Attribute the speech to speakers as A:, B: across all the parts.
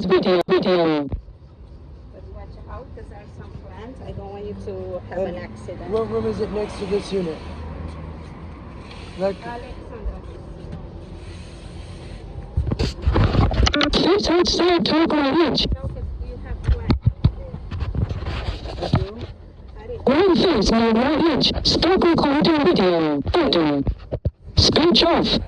A: pause video.
B: But watch out, because there are some plants. I don't want you to have an accident.
C: What room is it next to this unit? Like,
B: Alexandra.
A: Face outside toggle range.
B: No, because you have plants there.
C: I do?
A: One face on right edge. Stop recording video. Button. Speech off.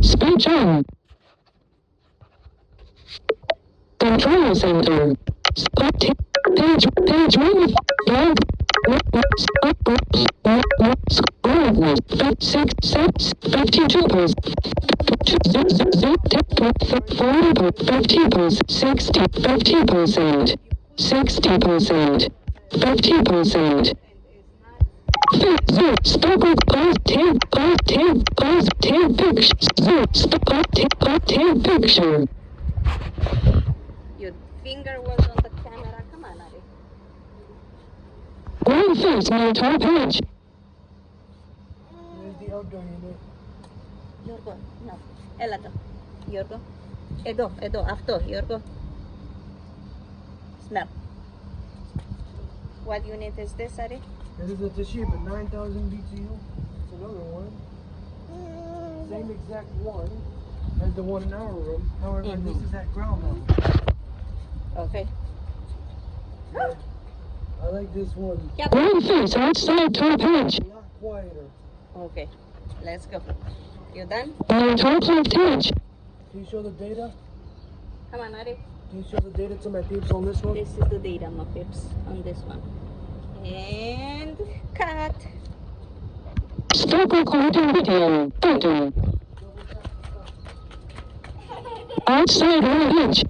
A: Speech on. Control center. Page 1. Blank. Scroll. 6 52 pulse. 50 60 50%. 50%. Stop pause 10 picture. Stop 10 picture.
B: Your finger was on the camera. Come on, Ari.
A: One face on top page.
C: Where's the outdoor unit?
B: Yorgo, no. Elato. Yorgo. Edo, after. Yorgo. Smell. What unit is this, Ari?
C: This is a Toshiba 9000 BTU. It's another one. Same exact one as the one in our room. However, this is at ground level.
B: Okay.
C: Yeah. I like this one.
A: One face outside top edge.
C: A lot quieter.
B: Okay. Let's go. You done?
A: On top left edge.
C: Can you show the data?
B: Come on, Ari.
C: Can you show the data to my peeps on this one?
B: This is the data, my pips, on this one. And cut.
A: Stop recording video. Button. Outside right edge.